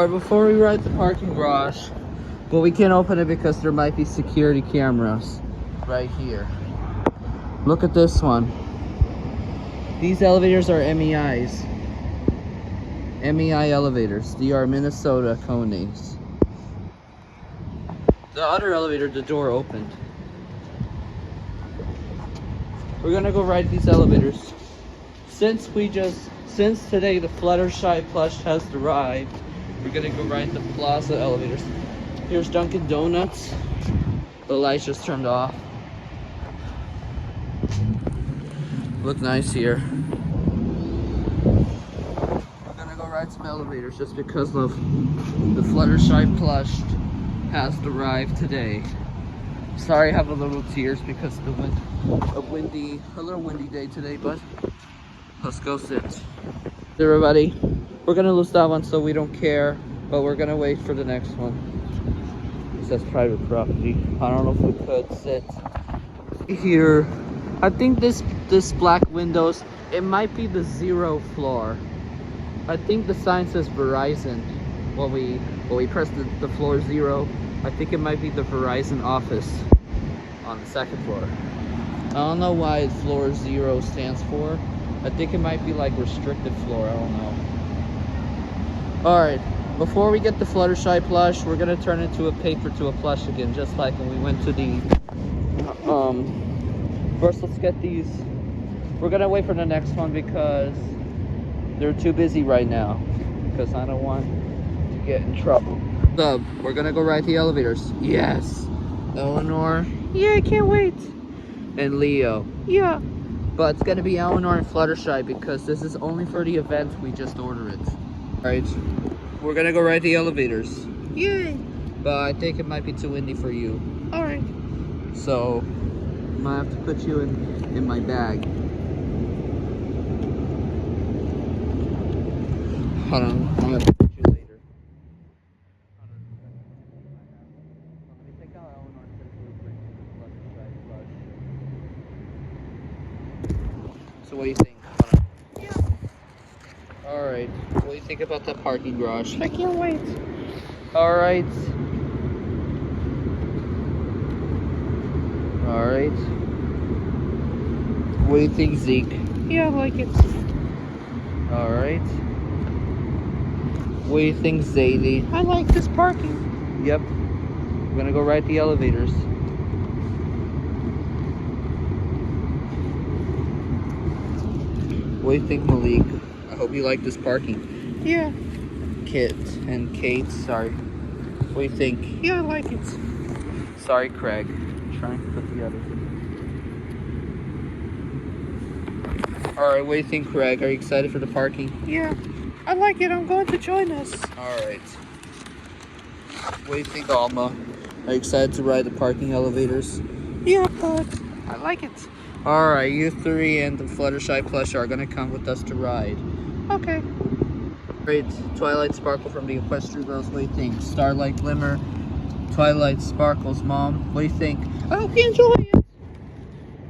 Alright, before we ride the parking garage, well, we can't open it because there might be security cameras right here. Look at this one. These elevators are MEIs. MEI elevators. They are Minnesota Cones. The other elevator, the door opened. We're gonna go ride these elevators. Since today the Fluttershy Plush has arrived, we're gonna go ride the Plaza elevators. Here's Dunkin' Donuts. The lights just turned off. Look nice here. We're gonna go ride some elevators just because of the Fluttershy Plush has arrived today. Sorry I have a little tears because the a little windy day today, but let's go sit. Everybody, we're gonna lose that one so we don't care, but we're gonna wait for the next one. It says private property. I don't know if we could sit here. I think this black windows, it might be the 0th floor. I think the sign says Verizon. When we press the floor 0, I think it might be the Verizon office on the 2nd floor. I don't know why floor 0 stands for. I think it might be like restricted floor, I don't know. Alright, before we get the Fluttershy plush, we're gonna turn into a paper to a plush again, just like when we went to the first let's get these. We're gonna wait for the next one because they're too busy right now, because I don't want to get in trouble. So we're gonna go ride the elevators. Yes. Elinor, yeah, I can't wait. And Leo, yeah. But it's gonna be Elinor and Fluttershy because this is only for the event. We just order it. Alright, we're gonna go ride the elevators. Yay! But I think it might be too windy for you. Alright. So I might have to put you in my bag. Hold on, I'm gonna put you later. Let me take out Elinor since we're bringing the Plush. So what do you think? Yeah. Alright, what do you think about the parking garage? I can't wait. Alright. Alright. What do you think, Zeke? Yeah, I like it. Alright. What do you think, Zadie? I like this parking. Yep. We're gonna go ride the elevators. What do you think, Malik? I hope you like this parking. Yeah. Kit and Kate, sorry. What do you think? Yeah, I like it. Sorry, Craig. I'm trying to put the others in. Alright, what do you think, Craig? Are you excited for the parking? Yeah. I like it. I'm going to join us. Alright. What do you think, Alma? Are you excited to ride the parking elevators? Yeah, but I like it. Alright, you three and the Fluttershy plush are gonna come with us to ride. Okay. Great. Twilight Sparkle from the Equestrian Girls. What do you think? Starlight Glimmer, Twilight Sparkles, Mom. What do you think? I hope you enjoy it.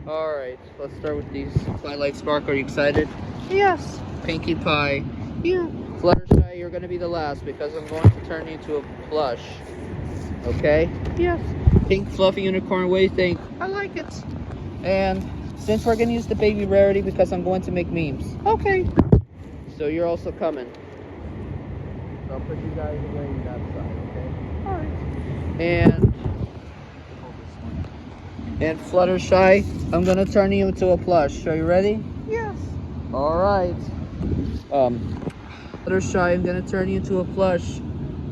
Alright, let's start with these. Twilight Sparkle, are you excited? Yes. Pinkie Pie. Yeah. Fluttershy, you're gonna be the last because I'm going to turn you into a plush. Okay? Yes. Pink Fluffy Unicorn, what do you think? I like it. And since we're gonna use the baby rarity because I'm going to make memes. Okay. So you're also coming. So I'll put you guys away on that side, okay? Alright. And Fluttershy, I'm gonna turn you into a plush. Are you ready? Yes. Alright. Fluttershy, I'm gonna turn you into a plush.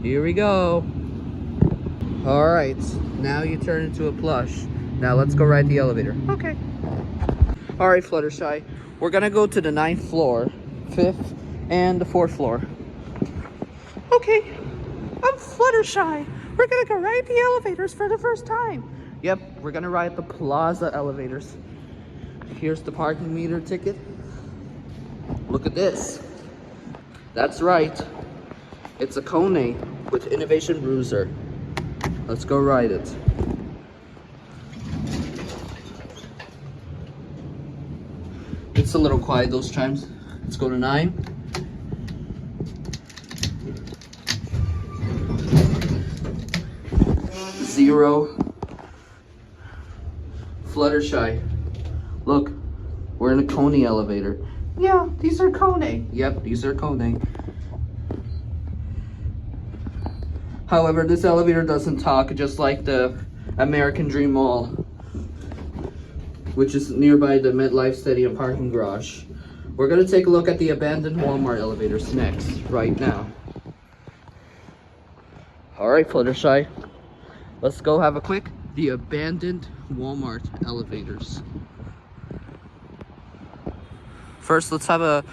Here we go. Alright, now you turn into a plush. Now let's go ride the elevator. Okay. Alright, Fluttershy, we're gonna go to the 9th floor, 5th, and the 4th floor. Okay. I'm Fluttershy. We're gonna go ride the elevators for the first time. Yep, we're gonna ride the Plaza elevators. Here's the parking meter ticket. Look at this. That's right. It's a Kone with Innovation Bruiser. Let's go ride it. It's a little quiet those chimes. Let's go to 9. 0. Fluttershy. Look, we're in a Coney elevator. Yeah, these are Coney. Yep, these are Coney. However, this elevator doesn't talk, just like the American Dream Mall, which is nearby the MetLife Stadium parking garage. We're gonna take a look at the abandoned Walmart elevators next, right now. Alright, Fluttershy. Let's go have a quick, the abandoned Walmart elevators. First, let's have a,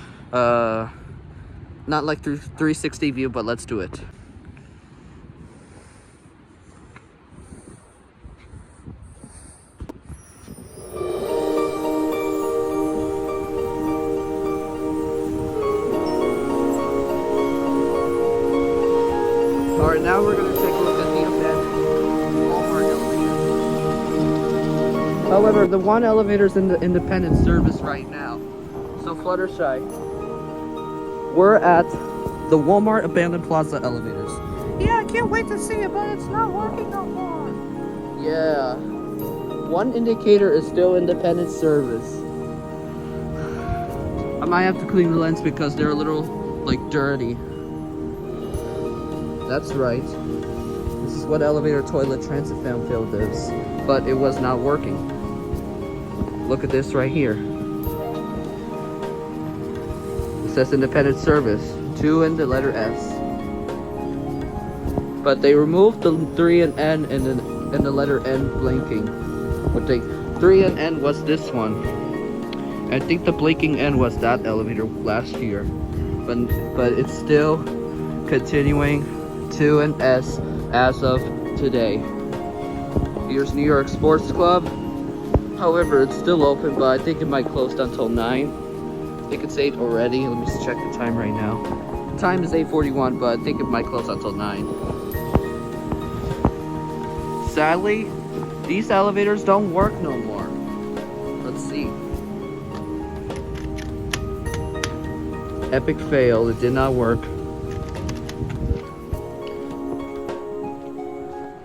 not like 360 view, but let's do it. Alright, now we're going to take a look at the abandoned Walmart elevator. However, the one elevator's in the independent service right now. So Fluttershy, we're at the Walmart abandoned Plaza elevators. Yeah, I can't wait to see it, but it's not working no more. Yeah. One indicator is still independent service. I might have to clean the lens because they're a little, like, dirty. That's right. This is what elevator toilet transit fan field is. But it was not working. Look at this right here. It says independent service. 2 and the letter S. But they removed the 3 and N and the letter N blinking. But the 3 and N was this one. I think the blinking N was that elevator last year. But it's still continuing 2 and S as of today. Here's New York Sports Club. However, it's still open, but I think it might close until 9. I think it's 8 already. Let me just check the time right now. The time is 8:41, but I think it might close until 9. Sadly, these elevators don't work no more. Let's see. Epic fail. It did not work.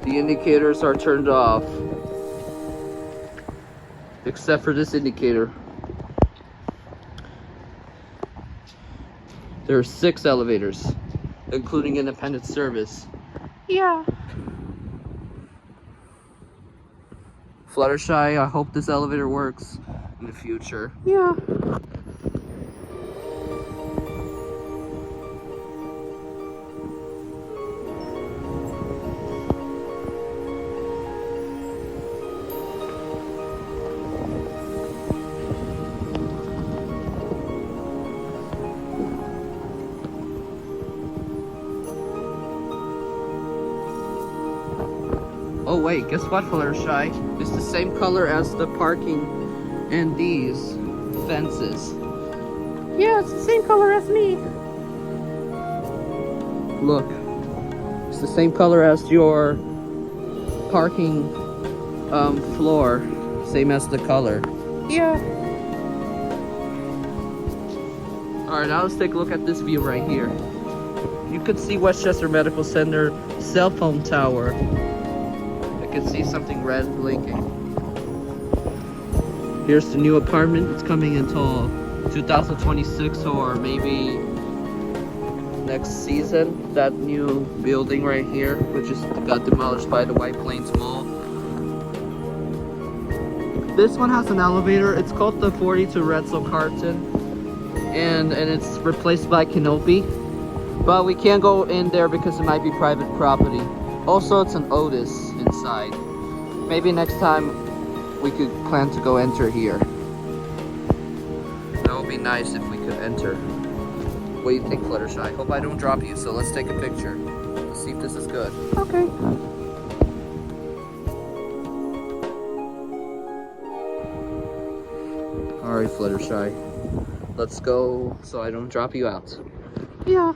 The indicators are turned off. Except for this indicator. There are 6 elevators, including independent service. Yeah. Fluttershy, I hope this elevator works in the future. Yeah. Oh wait, guess what, Fluttershy? It's the same color as the parking and these fences. Yeah, it's the same color as me. Look, it's the same color as your parking floor, same as the color. Yeah. Alright, now let's take a look at this view right here. You could see Westchester Medical Center cell phone tower. I can see something red blinking. Here's the new apartment. It's coming until 2026 or maybe next season. That new building right here, which just got demolished by the White Plains Mall. This one has an elevator. It's called the 42 Retzel Carton, and it's replaced by Canopy. But we can't go in there because it might be private property. Also, it's an Otis inside. Maybe next time we could plan to go enter here. That would be nice if we could enter. What do you think, Fluttershy? I hope I don't drop you, so let's take a picture. Let's see if this is good. Okay. Alright, Fluttershy. Let's go so I don't drop you out. Yeah.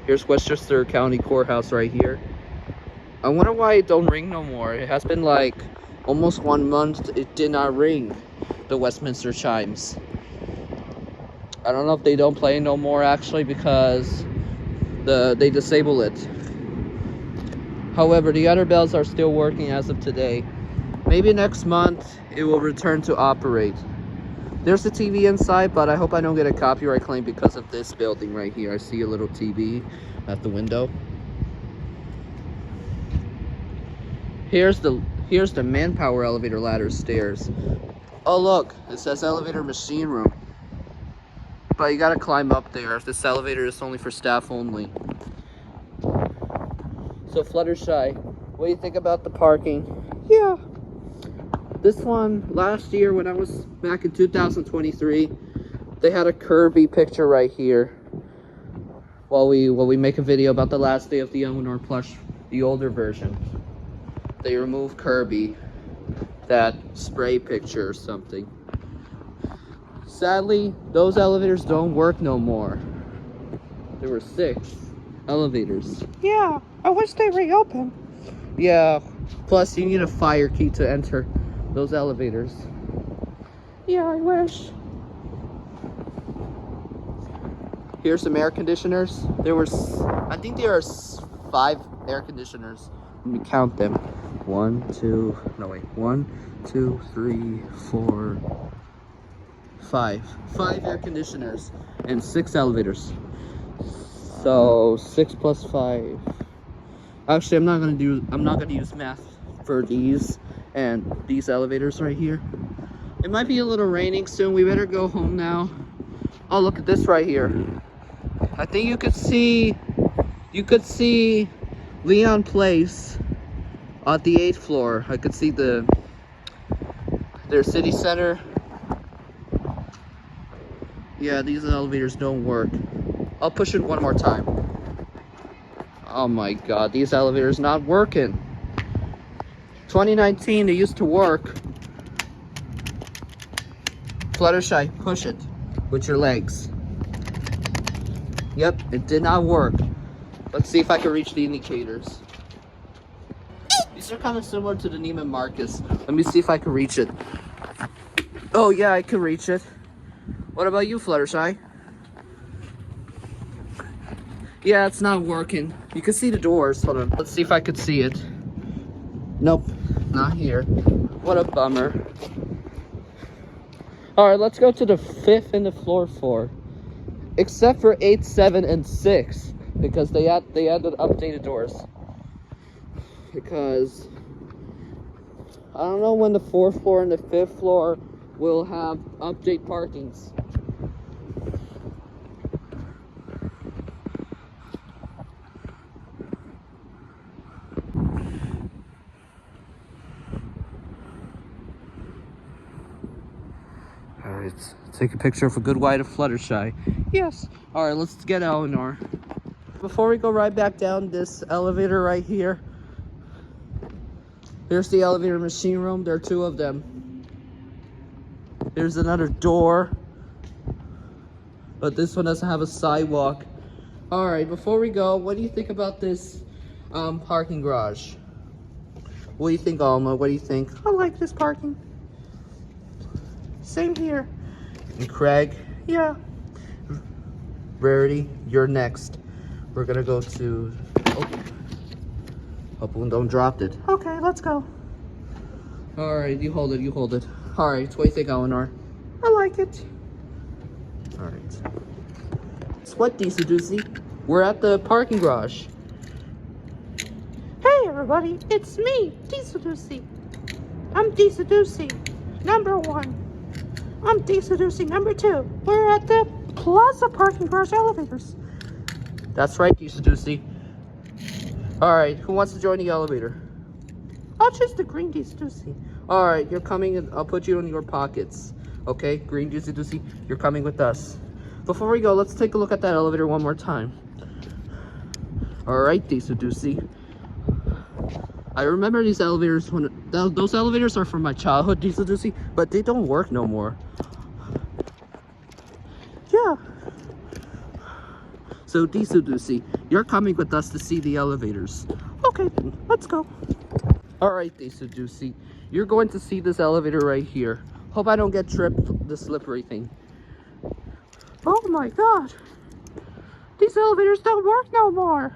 Here's Westchester County Courthouse right here. I wonder why it don't ring no more. It has been like almost 1 month it did not ring, the Westminster chimes. I don't know if they don't play no more actually because they disable it. However, the other bells are still working as of today. Maybe next month it will return to operate. There's a TV inside, but I hope I don't get a copyright claim because of this building right here. I see a little TV at the window. Here's the manpower elevator ladder stairs. Oh look, it says elevator machine room. But you gotta climb up there. This elevator is only for staff only. So Fluttershy, what do you think about the parking? Yeah. This one, last year when I was back in 2023, they had a Kirby picture right here. While we make a video about the last day of the Elinor plush, the older version. They removed Kirby, that spray picture or something. Sadly, those elevators don't work no more. There were 6 elevators. Yeah, I wish they reopened. Yeah, plus you need a fire key to enter those elevators. Yeah, I wish. Here's some air conditioners. I think there are 5 air conditioners. Let me count them. 1, 2, 3, 4, 5. 5 air conditioners and 6 elevators. So 6 plus 5. Actually, I'm not gonna use math for these and these elevators right here. It might be a little raining soon. We better go home now. Oh, look at this right here. I think you could see Leon Place at the 8th floor. I could see their city center. Yeah, these elevators don't work. I'll push it one more time. Oh my god, these elevators not working. 2019, they used to work. Fluttershy, push it with your legs. Yep, it did not work. Let's see if I can reach the indicators. These are kind of similar to the Neiman Marcus. Let me see if I can reach it. Oh yeah, I can reach it. What about you, Fluttershy? Yeah, it's not working. You can see the doors. Hold on. Let's see if I could see it. Nope, not here. What a bummer. Alright, let's go to the 5th and the floor 4. Except for 8, 7, and 6. Because they added updated doors. Because I don't know when the 4th floor and the 5th floor will have update parkings. Alright, take a picture of a good white of Fluttershy. Yes. Alright, let's get Elinor. Before we go right back down this elevator right here, here's the elevator machine room. There are 2 of them. There's another door, but this one doesn't have a sidewalk. Alright, before we go, what do you think about this parking garage? What do you think, Alma? What do you think? I like this parking. Same here. And Craig? Yeah. Rarity, you're next. We're gonna go to... Oh. Hope we don't drop it. Okay, let's go. Alright, you hold it. Alright, what do you think, Elinor? I like it. Alright. What, Doozy? We're at the parking garage. Hey everybody, it's me, Doozy. I'm Doozy, number 1. I'm Doozy, number 2. We're at the Plaza parking garage elevators. That's right, Doozy. Alright, who wants to join the elevator? I'll choose the green Doozy. Alright, you're coming in. I'll put you in your pockets. Okay, green Doozy, you're coming with us. Before we go, let's take a look at that elevator one more time. Alright, Doozy. I remember these elevators when those elevators are from my childhood, Doozy, but they don't work no more. Yeah. So Doozy, you're coming with us to see the elevators. Okay, let's go. Alright, Doozy, you're going to see this elevator right here. Hope I don't get tripped, the slippery thing. Oh my god. These elevators don't work no more.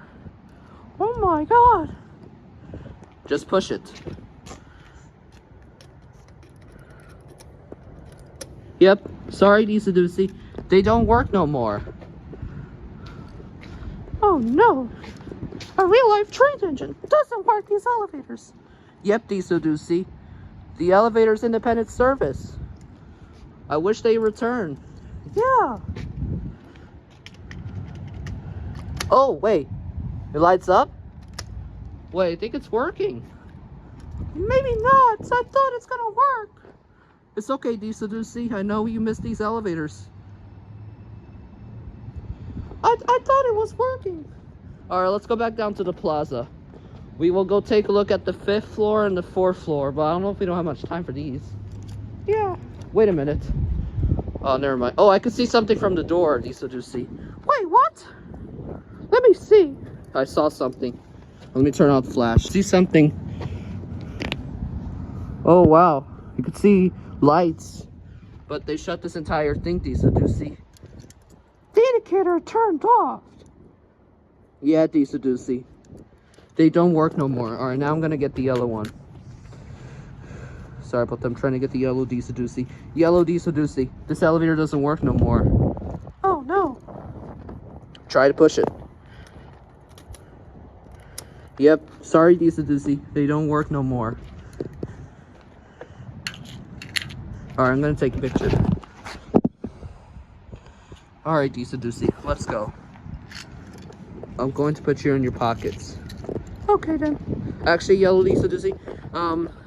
Oh my god. Just push it. Yep, sorry, Deesadusi. They don't work no more. Oh no! A real-life train engine doesn't work these elevators. Yep, Deesadusi. The elevator's independent service. I wish they return. Yeah. Oh, wait. It lights up? Wait, I think it's working. Maybe not. I thought it's gonna work. It's okay, Deesadusi. I know you miss these elevators. I thought it was working. Alright, let's go back down to the plaza. We will go take a look at the 5th floor and the 4th floor, but I don't know if we don't have much time for these. Yeah. Wait a minute. Oh, never mind. Oh, I could see something from the door, Deesadusi. Wait, what? Let me see. I saw something. Let me turn off the flash. See something. Oh, wow. You could see lights. But they shut this entire thing, Deesadusi. The indicator turned off. Yeah, Deesadusi. They don't work no more. Alright, now I'm gonna get the yellow one. Sorry about them trying to get the yellow Deesadusi. Yellow Deesadusi. This elevator doesn't work no more. Oh no. Try to push it. Yep, sorry Deesadusi. They don't work no more. Alright, I'm gonna take a picture. Alright, Deesadusi, let's go. I'm going to put you in your pockets. Okay then. Actually, yellow Deesadusi,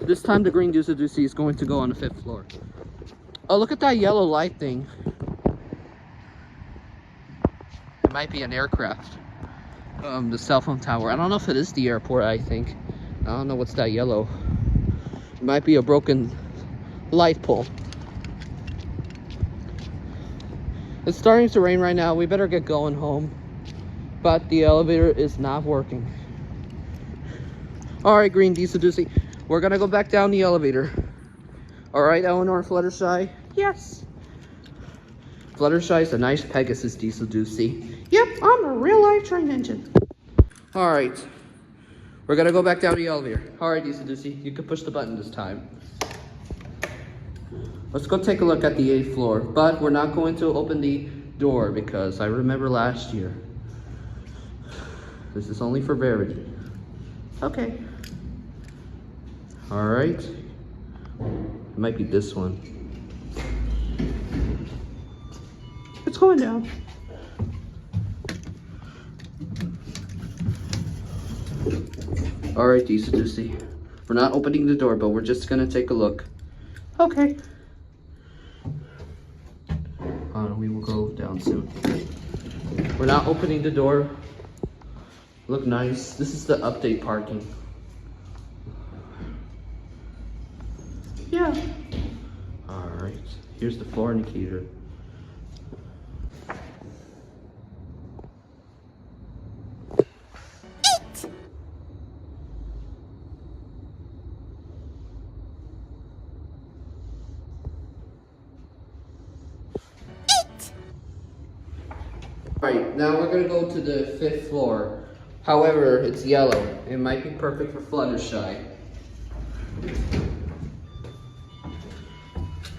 this time the green Deesadusi is going to go on the 5th floor. Oh, look at that yellow light thing. It might be an aircraft. The cell phone tower. I don't know if it is the airport, I think. I don't know what's that yellow. It might be a broken light pole. It's starting to rain right now. We better get going home. But the elevator is not working. Alright, green Deesadusi. We're gonna go back down the elevator. Alright, Elinor and Fluttershy? Yes. Fluttershy is a nice Pegasus, Deesadusi. Yep, I'm a real-life train engine. Alright. We're gonna go back down the elevator. Alright, Deesadusi. You can push the button this time. Let's go take a look at the 8th floor. But we're not going to open the door because I remember last year. This is only for Verity. Okay. Alright. It might be this one. It's going down. Alright, Deesadusi. We're not opening the door, but we're just gonna take a look. Okay. We will go down soon. We're not opening the door. Look nice. This is the update parking. Yeah. Alright. Here's the floor indicator. Alright, now we're gonna go to the 5th floor. However, it's yellow. It might be perfect for Fluttershy.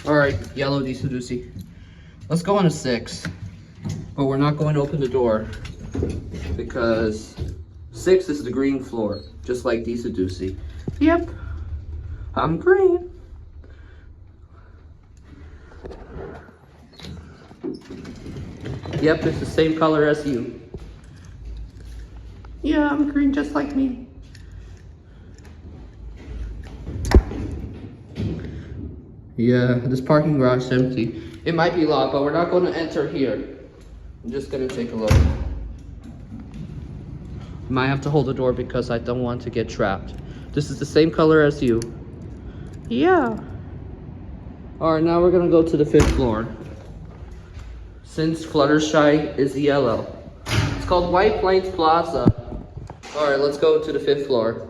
Alright, yellow Deesadusi. Let's go on a 6. But we're not going to open the door. Because 6 is the green floor. Just like Deesadusi. Yep. I'm green. Yep, it's the same color as you. Yeah, I'm green just like me. Yeah, this parking garage is empty. It might be locked, but we're not going to enter here. I'm just going to take a look. Might have to hold the door because I don't want to get trapped. This is the same color as you. Yeah. Alright, now we're going to go to the 5th floor. Since Fluttershy is yellow. It's called White Plains Plaza. Alright, let's go to the 5th floor.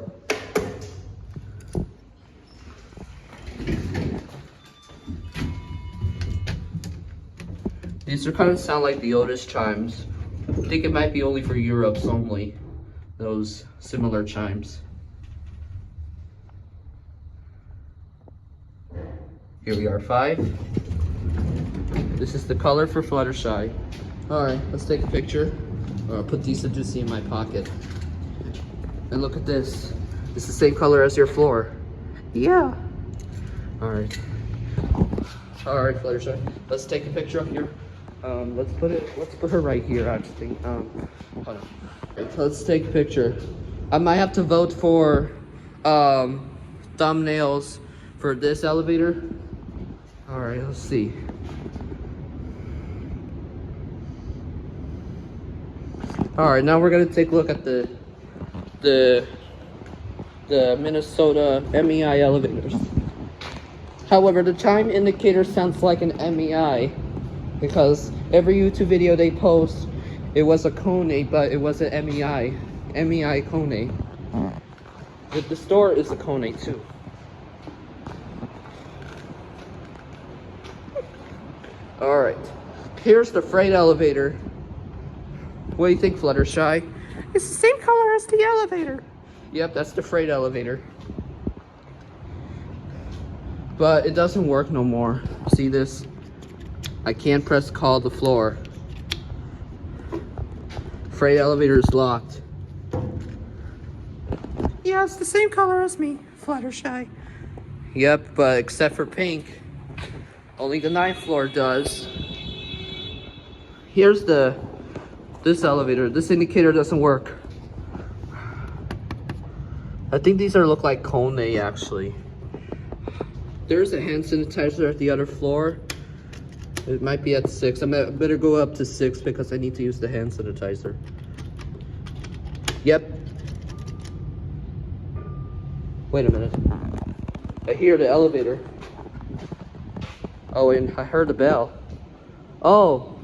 These are kind of sound like the Otis chimes. I think it might be only for Europe's only. Those similar chimes. Here we are, 5. This is the color for Fluttershy. Alright, let's take a picture. I'll put Decency in my pocket. And look at this. It's the same color as your floor. Yeah. Alright. Alright, Fluttershy. Let's take a picture of your let's put her right here, actually. Hold on. Right, let's take a picture. I might have to vote for thumbnails for this elevator. Alright, let's see. Alright, now we're gonna take a look at the Minnesota MEI elevators. However, the chime indicator sounds like an MEI because every YouTube video they post, it was a Kone, but it was an MEI. MEI Kone. The store is a Kone too. Alright, here's the freight elevator. What do you think, Fluttershy? It's the same color as the elevator. Yep, that's the freight elevator. But it doesn't work no more. See this? I can't press call the floor. Freight elevator is locked. Yeah, it's the same color as me, Fluttershy. Yep, but except for pink. Only the 9th floor does. Here's this elevator. This indicator doesn't work. I think these look like Kone actually. There's a hand sanitizer at the other floor. It might be at 6. I better go up to 6 because I need to use the hand sanitizer. Yep. Wait a minute. I hear the elevator. Oh, and I heard the bell. Oh.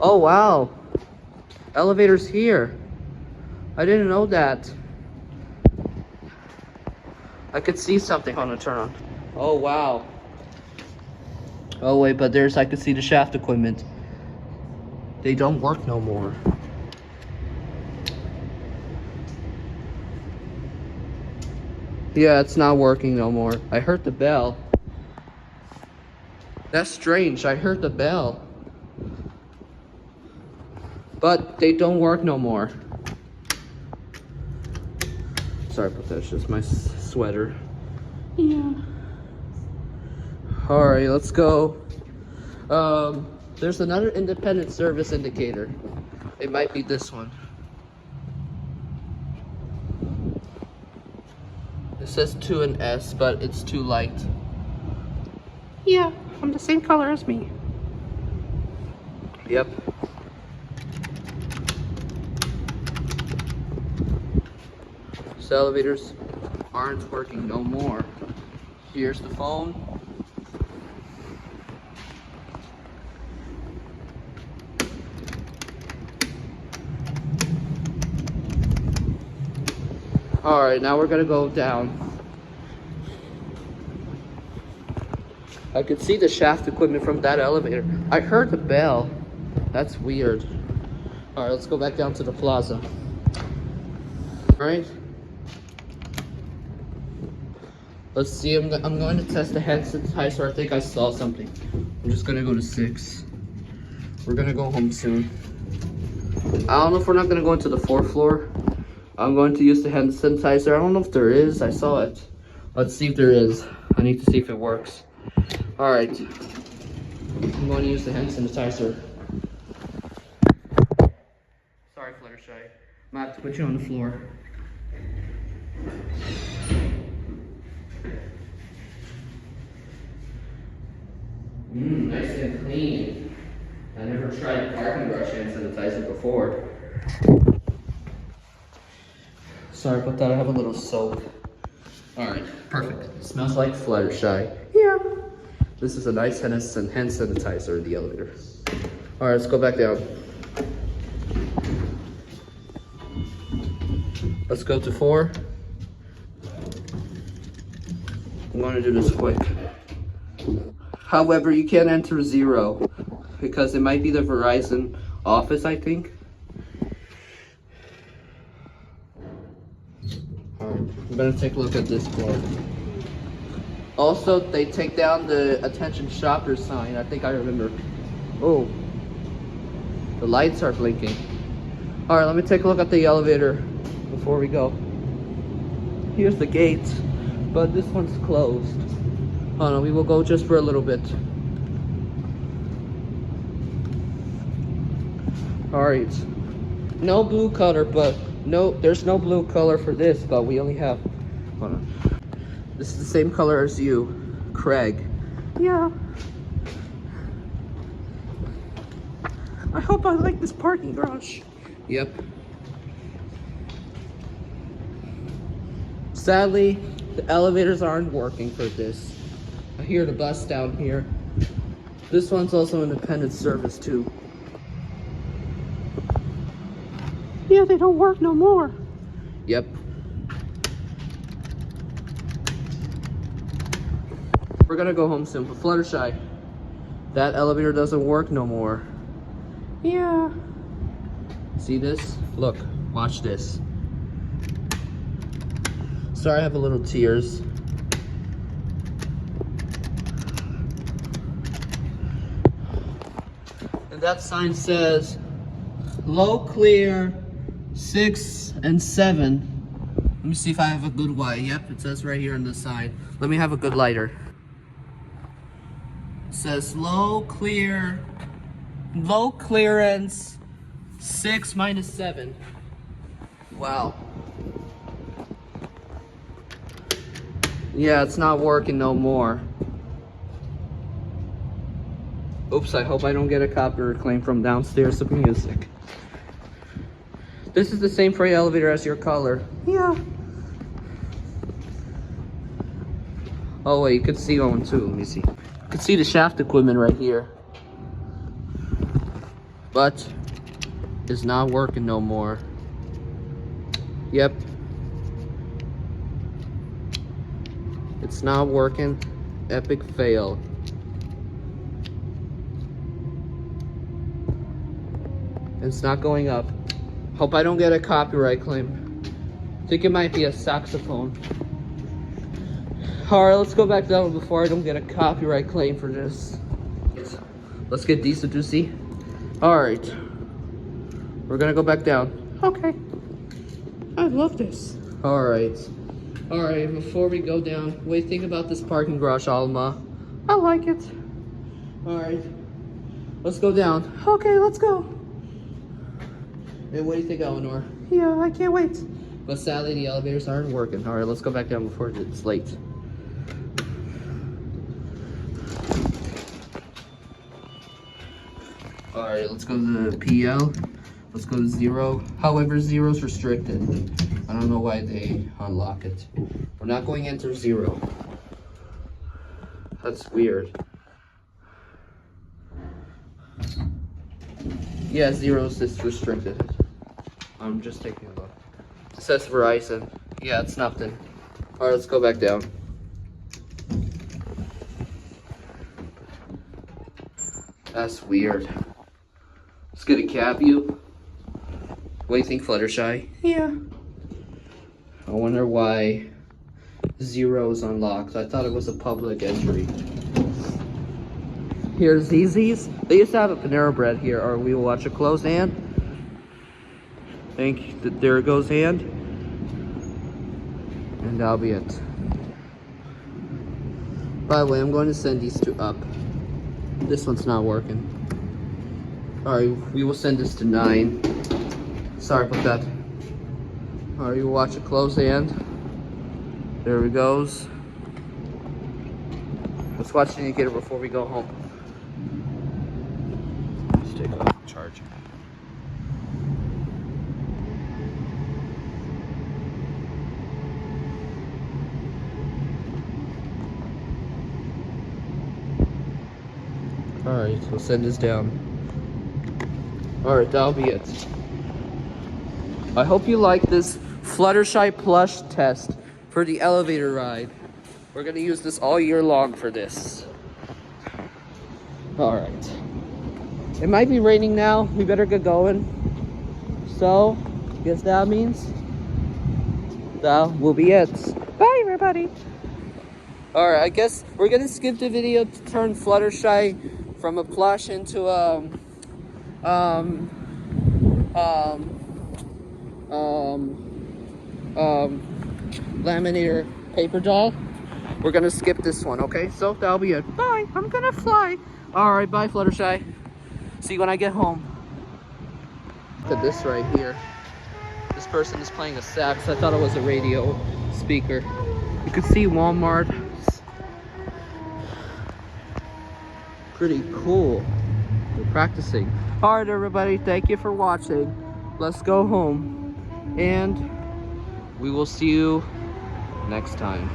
Oh, wow. Elevator's here. I didn't know that. I could see something on the turn on. Oh, wow. Oh, wait, but I could see the shaft equipment. They don't work no more. Yeah, it's not working no more. I heard the bell. That's strange. I heard the bell. But they don't work no more. Sorry about that. It's just my sweater. Yeah. Alright, let's go. There's another independent service indicator. It might be this one. It says 2 and S, but it's too light. Yeah, I'm the same color as me. Yep. So elevators aren't working no more. Here's the phone. Alright, now we're gonna go down. I could see the shaft equipment from that elevator. I heard the bell. That's weird. Alright, let's go back down to the plaza. Alright. Let's see, I'm going to test the hand sanitizer. I think I saw something. I'm just gonna go to 6. We're gonna go home soon. I don't know if we're not gonna go into the 4th floor. I'm going to use the hand sanitizer. I don't know if there is. I saw it. Let's see if there is. I need to see if it works. Alright. I'm going to use the hand sanitizer. Sorry, Fluttershy. I'm gonna have to put you on the floor. Nice and clean. I never tried parking brush hand sanitizer before. Sorry about that, I have a little soap. Alright, perfect. It smells like Fluttershy. Yeah. This is a nice hand sanitizer in the elevator. Alright, let's go back down. Let's go to 4. I'm going to do this quick. However, you can't enter 0 because it might be the Verizon office, I think. Alright, I'm gonna take a look at this floor. Also, they take down the attention shopper sign. I think I remember. Oh, the lights are blinking. All right, let me take a look at the elevator before we go. Here's the gate, but this one's closed. Oh no, we will go just for a little bit. All right, no blue color, but there's no blue color for this, but we only have, hold on. This is the same color as you, Craig. Yeah. I hope I like this parking garage. Yep. Sadly, the elevators aren't working for this. I hear the bus down here. This one's also independent service too. Yeah, they don't work no more. Yep. We're gonna go home soon, but Fluttershy, that elevator doesn't work no more. Yeah. See this? Look, watch this. Sorry, I have a little tears. And that sign says, low clear 6 and 7. Let me see if I have a good light. Yep, it says right here on the side. Let me have a good lighter. It says low clearance 6 minus 7. Wow. Yeah, it's not working no more. Oops, I hope I don't get a copyright claim from downstairs of music. This is the same freight elevator as your color. Yeah. Oh wait, you could see one too. Let me see. You could see the shaft equipment right here. But it's not working no more. Yep. It's not working. Epic fail. It's not going up. Hope I don't get a copyright claim. I think it might be a saxophone. Alright, let's go back down before I don't get a copyright claim for this. Let's get decent to see. Alright. We're gonna go back down. Okay. I love this. Alright. Alright, before we go down, what do you think about this parking garage, Alma? I like it. Alright. Let's go down. Okay, let's go. Hey, what do you think, Elinor? Yeah, I can't wait. But sadly, the elevators aren't working. Alright, let's go back down before it's late. Alright, let's go to the PL. Let's go to 0. However, 0 is restricted. I don't know why they unlock it. We're not going into 0. That's weird. Yeah, 0 is just restricted. I'm just taking a look. It says Verizon. Yeah, it's nothing. Alright, let's go back down. That's weird. Let's get a cab view. What do you think, Fluttershy? Yeah. I wonder why 0 is unlocked. I thought it was a public entry. Here's ZZ's. They used to have a Panera Bread here. Or we will watch a closed hand. Think that there goes hand. And that'll be it. By the way, I'm going to send these two up. This one's not working. Alright, we will send this to 9. Sorry about that. Alright, you watch a close hand. There it goes. Let's watch the indicator before we go home. Let's take off the charger. Alright, we'll send this down. Alright, that'll be it. I hope you like this Fluttershy Plush test for the elevator ride. We're gonna use this all year long for this. Alright. It might be raining now. We better get going. So, guess that means that will be it. Bye, everybody. Alright, I guess we're gonna skip the video to turn Fluttershy from a plush into a um, laminator paper doll. We're gonna skip this one, okay? So that'll be it. Bye. I'm gonna fly. Alright, bye Fluttershy. See you when I get home. Look at this right here. This person is playing a sax. I thought it was a radio speaker. You could see Walmart. Pretty cool. We're practicing. Alright everybody, thank you for watching. Let's go home. And we will see you next time.